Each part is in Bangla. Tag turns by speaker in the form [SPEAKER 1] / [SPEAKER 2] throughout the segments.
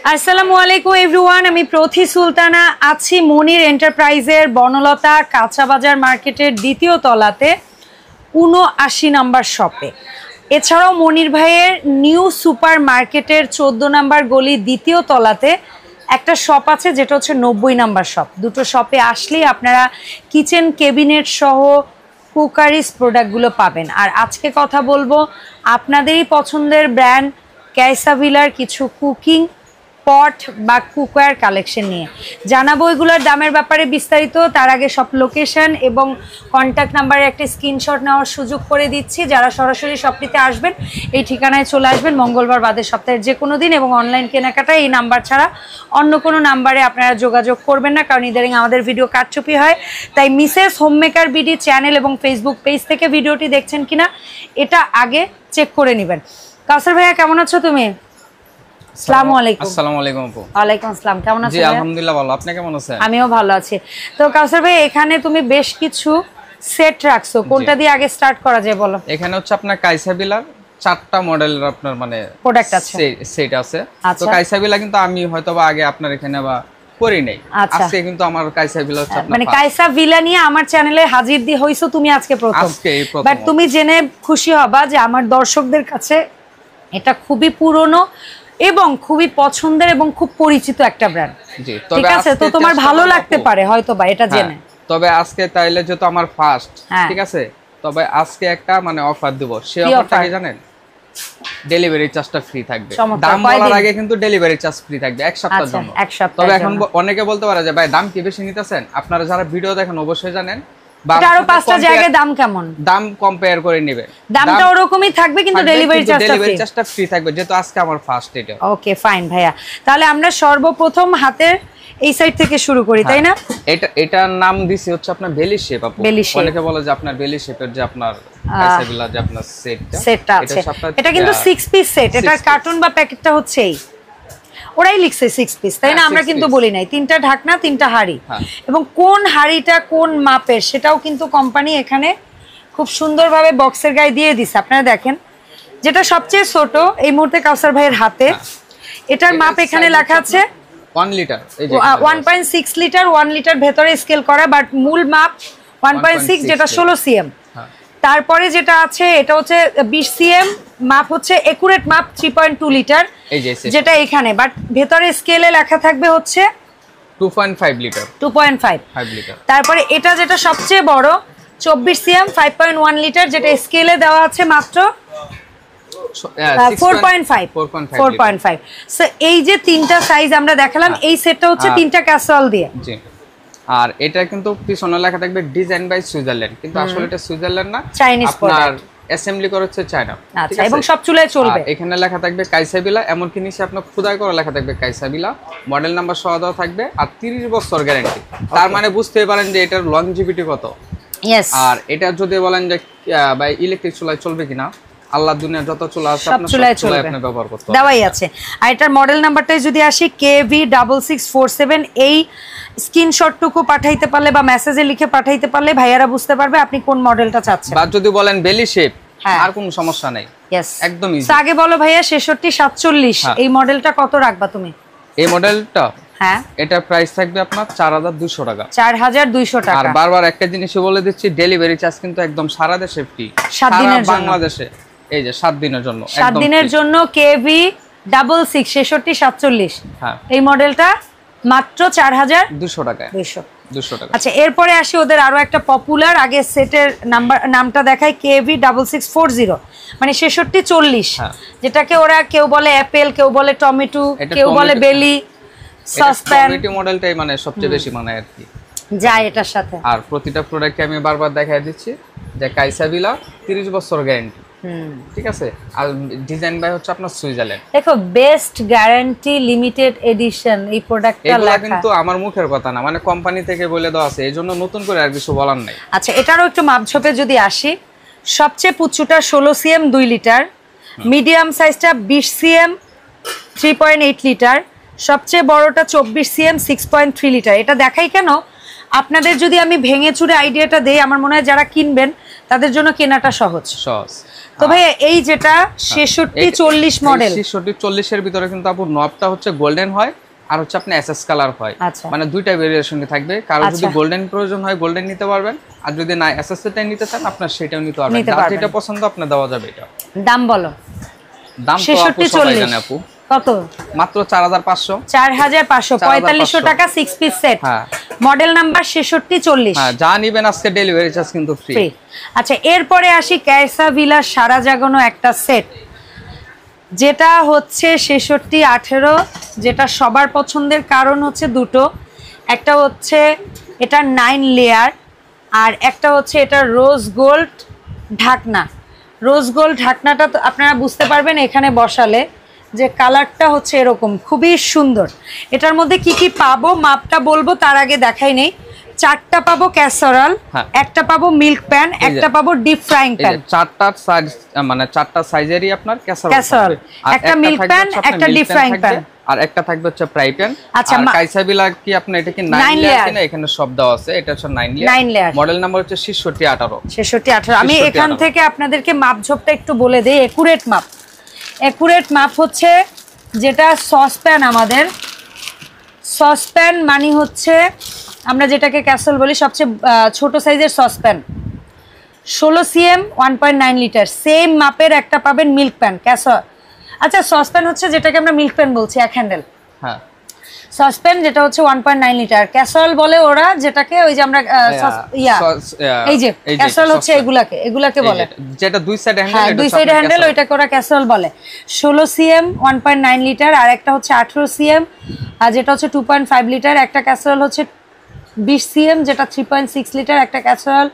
[SPEAKER 1] আসসালামু আলাইকুম এভরিওয়ান, আমি প্রথি সুলতানা আছি মনির এন্টারপ্রাইজের বনলতা কাঁচা বাজার মার্কেটের দ্বিতীয় তলাতে ৭৯ নাম্বার শপে। এছাড়াও মনির ভাইয়ের নিউ সুপার মার্কেটের ১৪ নাম্বার গলি দ্বিতীয় তলাতে একটা শপ আছে যেটা হচ্ছে ৯০ নাম্বার শপ। দুটো শপে আসলেই আপনারা কিচেন ক্যাবিনেট সহ কুকারিজ প্রোডাক্টগুলো পাবেন। আর আজকে কথা বলবো আপনাদেরই পছন্দের ব্র্যান্ড ক্যাসাভিলার কিছু কুকিং পট বা কুকার কালেকশন নিয়ে জানাবো এগুলোর দামের ব্যাপারে বিস্তারিত। তার আগে সব লোকেশন এবং কন্ট্যাক্ট নাম্বারে একটা স্ক্রিনশট নেওয়ার সুযোগ করে দিচ্ছি। যারা সরাসরি শপটিতে আসবেন এই ঠিকানায় চলে আসবেন মঙ্গলবার বাদে সপ্তাহের যে কোনো দিন, এবং অনলাইন কেনাকাটা এই নাম্বার ছাড়া অন্য কোনো নাম্বারে আপনারা যোগাযোগ করবেন না, কারণ ইদারিং আমাদের ভিডিও কারচুপি হয়। তাই মিসেস হোমমেকার বিডি চ্যানেল এবং ফেসবুক পেজ থেকে ভিডিওটি দেখছেন কিনা এটা আগে চেক করে নেবেন। কাউসার ভাইয়া কেমন আছো তুমি? আসসালামু আলাইকুম।
[SPEAKER 2] আসসালামু আলাইকুম আপু।
[SPEAKER 1] ওয়ালাইকুম আসসালাম, কেমন আছেন?
[SPEAKER 2] জি আলহামদুলিল্লাহ ভালো, আপনি কেমন আছেন?
[SPEAKER 1] আমিও ভালো আছি। তো কাউসার ভাই এখানে তুমি বেশ কিছু সেট রাখছো, কোনটা দিয়ে আগে স্টার্ট করা যায় বলো?
[SPEAKER 2] এখানে হচ্ছে আপনার কাইসাবিলার 4টা মডেলের আপনার মানে
[SPEAKER 1] প্রোডাক্ট আছে,
[SPEAKER 2] সেট আছে। তো কাইসাবিলা কিন্তু আমি হয়তোবা আগে আপনার এখানে বা করি নাই, আজকে কিন্তু আমার কাইসাবিলা হচ্ছে আপনার
[SPEAKER 1] মানে কাইসাভিলা নিয়ে আমার চ্যানেলে হাজির দি হইছো তুমি আজকে প্রথম। বাট তুমি জেনে খুশি হবা যে আমার দর্শকদের কাছে এটা খুবই পুরনো এবং খুবই পছন্দের এবং খুব পরিচিত একটা ব্র্যান্ড। জি, ঠিক আছে, তো তোমার ভালো লাগতে পারে হয়তো বা এটা জেনে।
[SPEAKER 2] তবে আজকে তাইলে যেহেতু আমার ফার্স্ট, ঠিক আছে, তবে আজকে একটা মানে অফার দেব। সেই অফারটা কি জানেন? ডেলিভারি চার্জটা ফ্রি থাকবে। দাম বলার আগে কিন্তু ডেলিভারি চার্জ ফ্রি থাকবে এক সপ্তাহের জন্য। তবে এখন অনেকে বলতে পারে যে ভাই দাম কি বেশি নিতেছেন? আপনারা যারা ভিডিও দেখেন অবশ্যই জানেন
[SPEAKER 1] আরো 5টা জায়গায় দাম কেমন,
[SPEAKER 2] দাম কম্পেয়ার করে নেবেন।
[SPEAKER 1] দামটা ওরকমই থাকবে কিন্তু ডেলিভারি চার্জটা
[SPEAKER 2] ফ্রি থাকবে, যেহেতু আজকে আমার ফার্স্ট এটা।
[SPEAKER 1] ওকে ফাইন ভাইয়া, তাহলে আমরা সর্বপ্রথম হাতের এই সাইড থেকে শুরু করি, তাই না?
[SPEAKER 2] এটার নাম দিছি হচ্ছে আপনার বেলি শেপ আপু। অনেকে বলে যে আপনার বেলি শেপের যে আপনার কাইসাবিলা যে আপনার সেটটা
[SPEAKER 1] আছে, এটা কিন্তু 6 পিস সেট। এটার কার্টুন বা প্যাকেটটা হচ্ছে এই, ওরাই লিখছে 6 পিস, তাই না? আমরা কিন্তু বলি নাই। 3টা ঢাকনা 3টা হাঁড়ি, এবং কোন হাঁড়িটা কোন মাপের সেটাও কিন্তু কোম্পানি এখানে খুব সুন্দরভাবে বক্সের গায়ে দিয়ে দিছে। আপনারা দেখেন, যেটা সবচেয়ে ছোট এই মুহূর্তে কাউসার ভাইয়ের হাতে, এটার মাপ এখানে লেখা আছে
[SPEAKER 2] 1 লিটার, এই যে
[SPEAKER 1] 1.6 লিটার। 1 লিটার ভেতরে স্কেল করা, বাট মূল মাপ 1.6, যেটা 16 সিএম। তারপরে যেটা আছে এটা হচ্ছে 20 সিএম মাপ, হচ্ছে একুরেট মাপ 3.2 লিটার, যেটা এখানে, বাট ভেতরে স্কেলে লেখা থাকবে হচ্ছে
[SPEAKER 2] 2.5 লিটার।
[SPEAKER 1] 2.5 লিটার। তারপরে এটা যেটা সবচেয়ে বড় 24 সিএম 5.1 লিটার, যেটা স্কেলে দেওয়া আছে মাত্র 4.5। সো এই যে 3টা সাইজ আমরা দেখালাম, এই সেটটা হচ্ছে 3টা ক্যাসরোল দিয়ে।
[SPEAKER 2] জি, আর এটা কিন্তু পিছনে লেখা থাকবে ডিজাইন বাই সুইজারল্যান্ড, কিন্তু আসলে এটা সুইজারল্যান্ড না,
[SPEAKER 1] চাইনিজ
[SPEAKER 2] আপনার অ্যাসেম্বলি করা হচ্ছে চায়না।
[SPEAKER 1] আচ্ছা, এবং সব চুলায় চলবে।
[SPEAKER 2] এখানে লেখা থাকবে কাইসাবিলা, এমন কি নিচে আপনার খোদাই করা লেখা থাকবে কাইসাবিলা, মডেল নাম্বার সহ দেওয়া থাকবে, আর 30 বছর গ্যারান্টি। তার মানে বুঝতেই পারেন যে এটার লংজিভিটি কত। আর এটা যদি বলেন যে ভাই ইলেকট্রিক চুলায় চলবে কিনা, আল্লাহ দুনিয়ার যত চুলা আছে আপনার সব চুলায় আপনি ব্যবহার করতে পারবেন,
[SPEAKER 1] দেওয়াই আছে। আর এটার মডেল নাম্বারটাই যদি আসি KV6647, এই স্ক্রিনশটটুকু পাঠাইতে পারলে বা মেসেজে লিখে পাঠাইতে পারলে ভাইয়ারা বুঝতে পারবে আপনি কোন মডেলটা চাচ্ছেন।
[SPEAKER 2] বা যদি বলেন বেলি শেপ, আর কোনো সমস্যা নাই, একদম ইজি।
[SPEAKER 1] আগে বলো ভাইয়া 6647 এই মডেলটা কত রাখবা তুমি?
[SPEAKER 2] এই মডেলটা এটা প্রাইস থাকবে আপনার 4200 টাকা।
[SPEAKER 1] 4200 টাকা। আর
[SPEAKER 2] বারবার একটা জিনিসই বলে দিচ্ছি, ডেলিভারি চার্জ কিন্তু একদম সারা দেশে ফ্রি,
[SPEAKER 1] 7 দিনের জন্য
[SPEAKER 2] বাংলাদেশে। এই যে 7 দিনের জন্য,
[SPEAKER 1] 7 দিনের জন্য KV6647 এই মডেলটা মাত্র 4200 টাকা। 200 টাকা। আচ্ছা, এরপরে আসি ওদের আরো একটা পপুলার, আগে সেটের নামটা দেখায় KV6640, মানে 6640, যেটাকে ওরা কেউ বলে অ্যাপেল, কেউ বলে টমেটো, কেউ বলে বেলি সসপ্যান।
[SPEAKER 2] টমেটো মডেলটাই মানে সবচেয়ে বেশি মানায় আর কি,
[SPEAKER 1] যায় এটার সাথে।
[SPEAKER 2] আর প্রতিটা প্রোডাক্টে আমি বারবার দেখাই দিচ্ছি যে কাইসাবিলা 30 বছর গ্যারান্টি, ঠিক আছে। আর ডিজাইন বাই হচ্ছে আপনার সুইজারল্যান্ড।
[SPEAKER 1] দেখো, বেস্ট গ্যারান্টি লিমিটেড এডিশন এই প্রোডাক্টটা লেখা,
[SPEAKER 2] কিন্তু আমার মুখের কথা না, মানে কোম্পানি থেকে বলে দেওয়া আছে, এজন্য নতুন করে আর কিছু বলার নাই।
[SPEAKER 1] আচ্ছা, এটারও একটু মাপঝোপে যদি আসি, সবচেয়ে পুচুটা 16 সিএম 2 লিটার, মিডিয়াম সাইজটা 20 সিএম 3.8 লিটার, সবচেয়ে বড়টা 24 সিএম 6.3 লিটার। এটা দেখাই কেন, আপনাদের যদি আমি ভেঙে চুরে আইডিয়াটা দেই, আমার মনে হয় যারা কিনবেন তাদের জন্য কেনাটা সহজ। তো ভাই এই যেটা 66-40 মডেল,
[SPEAKER 2] 66-40 এর ভিতরে কিন্তু আপু নবটা হচ্ছে গোল্ডেন হয় আর হচ্ছে আপনি এসএস কালার হয়, মানে দুইটা ভেরিয়েশনে থাকবে। কারো যদি গোল্ডেন প্রয়োজন হয় গোল্ডেন নিতে পারবেন, আর যদি না এসএস এটাই নিতে চান আপনার সেটাও নিতে পারবেন, যেটা পছন্দ আপনার দেওয়া যাবে। এটা দাম
[SPEAKER 1] বলো।
[SPEAKER 2] দাম তো আপু সবাই জানে আপু,
[SPEAKER 1] কত?
[SPEAKER 2] মাত্র 4500।
[SPEAKER 1] 4500 টাকা 6 পিস সেট। হ্যাঁ, মডেল নাম্বার 66-40।
[SPEAKER 2] হ্যাঁ, যা নিবেন আজকে ডেলিভারি চার্জ কিন্তু ফ্রি।
[SPEAKER 1] আচ্ছা, এরপরে আসি ক্যাসাভিলা সারা জাগানো একটা সেট, যেটা হচ্ছে 66-18, যেটা সবার পছন্দের কারণ হচ্ছে দুটো। একটা হচ্ছে এটা 9 লেয়ার, আর একটা হচ্ছে এটা রোজ গোল্ড ঢাকনা। রোজ গোল্ড ঢাকনাটা তো আপনারা বুঝতে পারবেন এখানে বসালে, যে কালারটা হচ্ছে এরকম খুবই সুন্দর। এটার মধ্যে কি কি পাবো মাপটা বলবো, তার আগে দেখাই নেই। 4টা পাবো ক্যাসারোল, একটা পাবো মিল্ক প্যান, একটা পাবো ডিপ ফ্রাইং প্যান।
[SPEAKER 2] 4টা সাইজ, মানে 4টা সাইজেরই আপনার
[SPEAKER 1] ক্যাসারোল, একটা মিল্ক প্যান, একটা ডিপ ফ্রাইং প্যান,
[SPEAKER 2] আর একটা থাকবে হচ্ছে ফ্রাই প্যান। আচ্ছা, কাইসাভিলা কি আপনি এটা কি 9 লেয়ার কিনা? এখানে সব দেওয়া আছে, এটা হচ্ছে 9 লেয়ার। মডেল নাম্বার হচ্ছে 66-18।
[SPEAKER 1] 66-18। আমি এখান থেকে আপনাদেরকে মাপঝোপটা একটু বলে দেই। একুরেট মাপ, একুরেট মাপ হচ্ছে যেটা সসপ্যান, আমাদের সসপ্যান মানে হচ্ছে আমরা যেটাকে ক্যাসেল বলি, সবচেয়ে ছোট সাইজের সসপ্যান, 16 cm 1.9 লিটার। সেম মাপের একটা পাবেন মিল্ক প্যান ক্যাসল। আচ্ছা, সসপ্যান হচ্ছে যেটাকে আমরা মিল্ক প্যান বলছি, এক হ্যান্ডেল। হ্যাঁ, সসপ্যান যেটা হচ্ছে 1.9 লিটার। ক্যাসল বলে ওরা যেটাকে, ওই যে আমরা এই যে ক্যাসল হচ্ছে এগুলাকে বলে,
[SPEAKER 2] যেটা দুই সাইড হ্যান্ডেল।
[SPEAKER 1] হ্যাঁ, দুই সাইড হ্যান্ডেল, ওইটাকে ওরা ক্যাসল বলে। 16 cm 1.9 লিটার, আর একটা হচ্ছে 18 cm, আর যেটা হচ্ছে 2.5 লিটার। একটা ক্যাসল হচ্ছে 20 cm, যেটা 3.6 লিটার। একটা ক্যাসরোল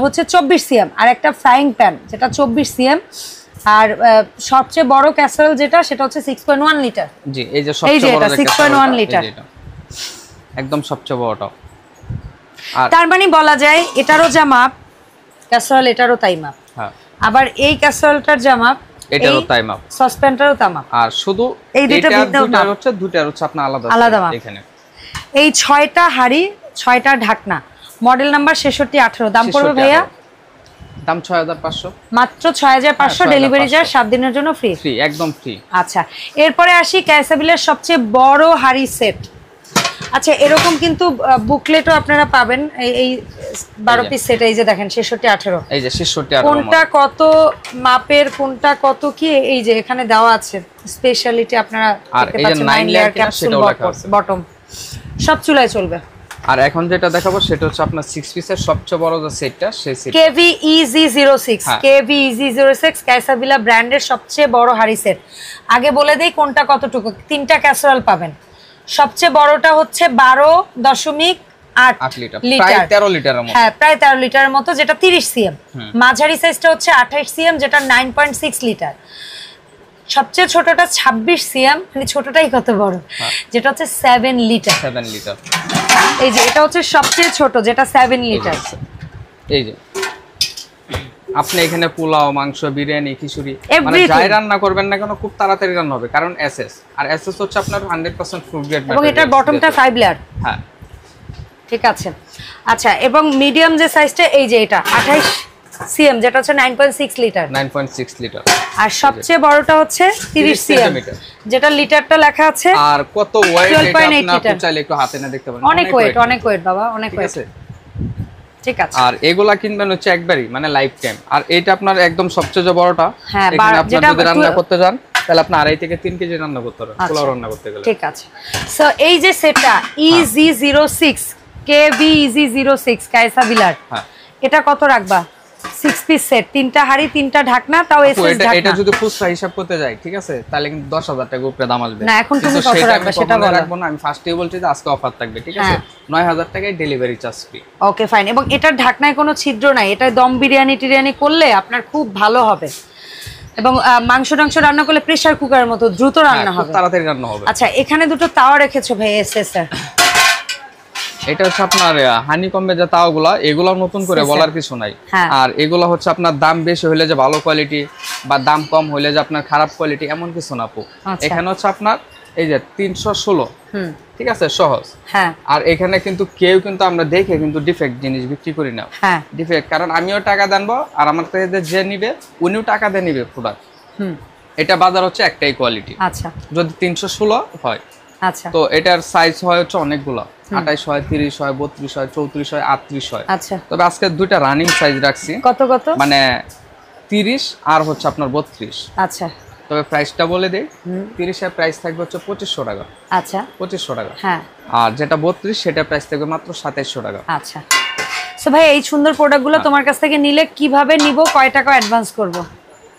[SPEAKER 1] হচ্ছে 24 cm, আর একটা ফ্রাইং প্যান যেটা 24 cm। আর সবচেয়ে বড় ক্যাসরোল যেটা, সেটা হচ্ছে 6.1 লিটার।
[SPEAKER 2] জি, এই যে সবচেয়ে বড়
[SPEAKER 1] 6.1 লিটার,
[SPEAKER 2] একদম সবচেয়ে বড়টা।
[SPEAKER 1] আর তার মানে বলা যায় এটারও যা মাপ ক্যাসরোল, এটারও তাই মাপ। হ্যাঁ, আবার এই ক্যাসরোলটার যা মাপ এটারও তাই মাপ, সসপ্যানটারও তাই মাপ।
[SPEAKER 2] আর শুধু
[SPEAKER 1] এই দুটার
[SPEAKER 2] হচ্ছে আপনার
[SPEAKER 1] আলাদা মাপ। এখানে এই 6টা হাড়ি, 6টা ঢাকনা, মডেল নাম্বার 66-18। দাম পড়বে ভাইয়া?
[SPEAKER 2] দাম 6500,
[SPEAKER 1] মাত্র 6500। ডেলিভারি চার্জ 7 দিনের জন্য ফ্রি,
[SPEAKER 2] একদম ফ্রি।
[SPEAKER 1] আচ্ছা, এরপরে আসি ক্যাসাভিলের সবচেয়ে বড় হাড়ি সেট। আচ্ছা, এরকম কিন্তু বুকলেটও আপনারা পাবেন, এই 12 পিস সেট। এই যে দেখেন 66-18,
[SPEAKER 2] এই যে 66-18,
[SPEAKER 1] কোনটা কত মাপের, কোনটা কত কি, এই যে এখানে দেওয়া আছে স্পেশালিটি আপনারা দেখতে পাচ্ছেন। 9 লেয়ার ক্যাপসুল বটম, সব চুলায় চলবে।
[SPEAKER 2] আর এখন যেটা দেখাবো সেটা হচ্ছে আপনার 6 পিসের সবচেয়ে বড় যে সেটটা, সেই সেট
[SPEAKER 1] KVEZ06। KVEZ06 ক্যাসাভিলা ব্র্যান্ডের সবচেয়ে বড় হাড়ি সেট। আগে বলে দেই কোনটা কতটুকু। 3টা ক্যাসারোল পাবেন। সবচেয়ে বড়টা হচ্ছে 12.8 লিটার, প্রায় 13 লিটারের মতো। হ্যাঁ, প্রায় 13 লিটারের মতো, যেটা 30 cm। মাঝারি সাইজটা হচ্ছে 28 cm, যেটা 9.6 লিটার। সবচেয়ে ছোটটা 26 cm, মানে ছোটটাই কত বড়, যেটা হচ্ছে 7 লিটার। এই যে এটা হচ্ছে সবচেয়ে ছোট, যেটা 7 লিটার।
[SPEAKER 2] এই যে আপনি এখানে পোলাও, মাংস, বিরিয়ানি, খিচুড়ি, মানে যাই রান্না করবেন না কেন খুব তাড়াতাড়ি রান্না হবে, কারণ এসএস। আর এসএস হচ্ছে আপনার 100% ফুড গ্রেড ম্যাটেরিয়াল, এবং এটার বটমটা 5 লেয়ার। হ্যাঁ, ঠিক আছে। আচ্ছা, এবং মিডিয়াম যে সাইজটা, এই যে এটা 28 cm, যেটা হচ্ছে 9.6 লিটার। 9.6 লিটার। আর সবচেয়ে বড়টা হচ্ছে 30 cm, যেটা লিটারটা লেখা আছে। আর কত ওয়েট, এটা আপনি চাইলে একটু হাতে না দেখতে পারেন। অনেক ওয়েট বাবা, অনেক ওয়েট। ঠিক আছে। আর এগুলা কিনবেন হচ্ছে একবারই, মানে লাইফ টাইম। আর এটা আপনার একদম সবচেয়ে বড়টা, এখানে আপনি যদি রান্না করতে যান তাহলে আপনি 2.5 থেকে 3 কেজি রান্না করতে পারবেন, পোলাও রান্না করতে গেলে। ঠিক আছে। সো এই যে সেটটা EZ06, KVEZ06 ক্যাসাভিলার, এটা কত রাখবা? 6 পিস সেট, 3টা হাড়ি, 3টা ঢাকনা, তাও এসএস ঢাকনা। এটা যদি খুচরা হিসাব করতে যাই, ঠিক আছে, তাহলে কিন্তু 10,000 টাকা উপরে দাম আসবে। না, এখন তুমি কত রাখবা সেটা বলো। রাখবো না, আমি ফার্স্টেই বলছি যে আজকে অফার থাকবে, ঠিক আছে, 9000 টাকায় ডেলিভারি চার্জ ফ্রি। ওকে, ফাইন। এবং এটার ঢাকনায় কোনো ছিদ্র নাই, এটা দম বিরিয়ানি করলে আপনার খুব ভালো হবে। এবং মাংস রান্না করলে প্রেসার কুকারের মতো দ্রুত রান্না হবে, তাড়াতাড়ি রান্না হবে। আচ্ছা, এখানে দুটো তাওয়া রেখেছো ভাই এসএস এর। এটা হচ্ছে আপনার হানিকম্বে যে তাওয়াগুলো, এগুলো নতুন করে বলার কিছু নাই। আর এগুলো হচ্ছে আপনার দাম বেশি হলে যে ভালো কোয়ালিটি, বা দাম কম হলে যে আপনার খারাপ কোয়ালিটি, এমন কিছু না আপু। এখানে হচ্ছে আপনার এই যে 316, ঠিক আছে, সহজ।
[SPEAKER 1] হ্যাঁ,
[SPEAKER 2] আর এখানে কিন্তু কেউ কিন্তু আমরা দেখে কিন্তু ডিফেক্ট জিনিস বিক্রি করি না।
[SPEAKER 1] হ্যাঁ,
[SPEAKER 2] ডিফেক্ট, কারণ আমিও টাকা দেনবো আর আমার থেকে যে নিবে উনিও টাকা দিয়ে নিবে প্রোডাক্ট। এটা বাজার হচ্ছে একটাই কোয়ালিটি।
[SPEAKER 1] আচ্ছা,
[SPEAKER 2] যদি 316 হয়,
[SPEAKER 1] আচ্ছা,
[SPEAKER 2] তো এটার সাইজ হয় হচ্ছে অনেকগুলো, 28 হয়, 30 হয়, 32 হয়, 34 হয়, 38 হয়।
[SPEAKER 1] আচ্ছা,
[SPEAKER 2] তবে আজকে দুইটা রানিং সাইজ রাখছি।
[SPEAKER 1] কত কত?
[SPEAKER 2] মানে 30 আর হচ্ছে আপনার 32।
[SPEAKER 1] আচ্ছা,
[SPEAKER 2] তবে প্রাইসটা বলে দেই, 30 এর প্রাইস থাকবে হচ্ছে 2500 টাকা।
[SPEAKER 1] আচ্ছা,
[SPEAKER 2] 2500 টাকা।
[SPEAKER 1] হ্যাঁ,
[SPEAKER 2] আর যেটা 32 সেটা প্রাইস থাকবে মাত্র 2700 টাকা।
[SPEAKER 1] আচ্ছা। সো ভাই এই সুন্দর প্রোডাক্টগুলো তোমার কাছ থেকে নিলে কিভাবে নিব, কয় টাকা অ্যাডভান্স করব?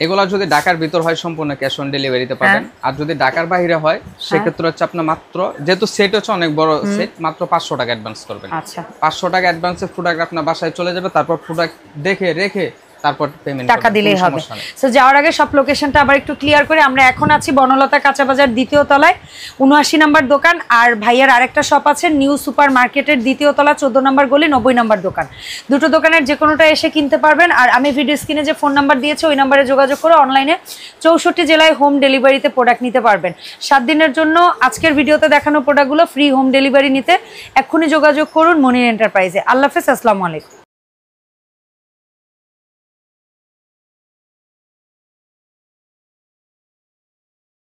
[SPEAKER 2] এগুলা যদি ঢাকার ভিতর হয় সম্পূর্ণ ক্যাশ অন ডেলিভারিতে পাবেন। আর যদি ঢাকার বাইরে হয় সেক্ষেত্রে হচ্ছে আপনার মাত্র, যেহেতু সেট হচ্ছে অনেক বড় সেট, মাত্র 500 টাকা অ্যাডভান্স করবেন।
[SPEAKER 1] আচ্ছা,
[SPEAKER 2] 500 টাকা অ্যাডভান্সে প্রোডাক্ট আপনার বাসায় চলে যাবে, তারপর প্রোডাক্ট দেখে রেখে তারপর পেমেন্ট
[SPEAKER 1] টাকা দিলেই হবে। সো যাওয়ার আগে সব লোকেশনটা আবার একটু ক্লিয়ার করে, আমরা এখন আছি বনলতা কাঁচা বাজার 2য় তলায়, 79 নম্বর দোকান। আর ভাইয়ার আরেকটা শপ আছে নিউ সুপার মার্কেটের 2য় তলা, 14 নম্বর গলি, 90 নম্বর দোকান। দুটো দোকানের যে কোনোটা এসে কিনতে পারবেন। আর আমি ভিডিও স্ক্রিনে যে ফোন নাম্বার দিয়েছি ওই নাম্বারে যোগাযোগ করে অনলাইনে 64 জেলায় হোম ডেলিভারিতে প্রোডাক্ট নিতে পারবেন। 7 দিনের জন্য আজকের ভিডিওতে দেখানো প্রোডাক্টগুলো ফ্রি হোম ডেলিভারি নিতে এক্ষুনি যোগাযোগ করুন মনির এন্টারপ্রাইজে। আল্লাহ হাফেজ, আসসালামু আলাইকুম।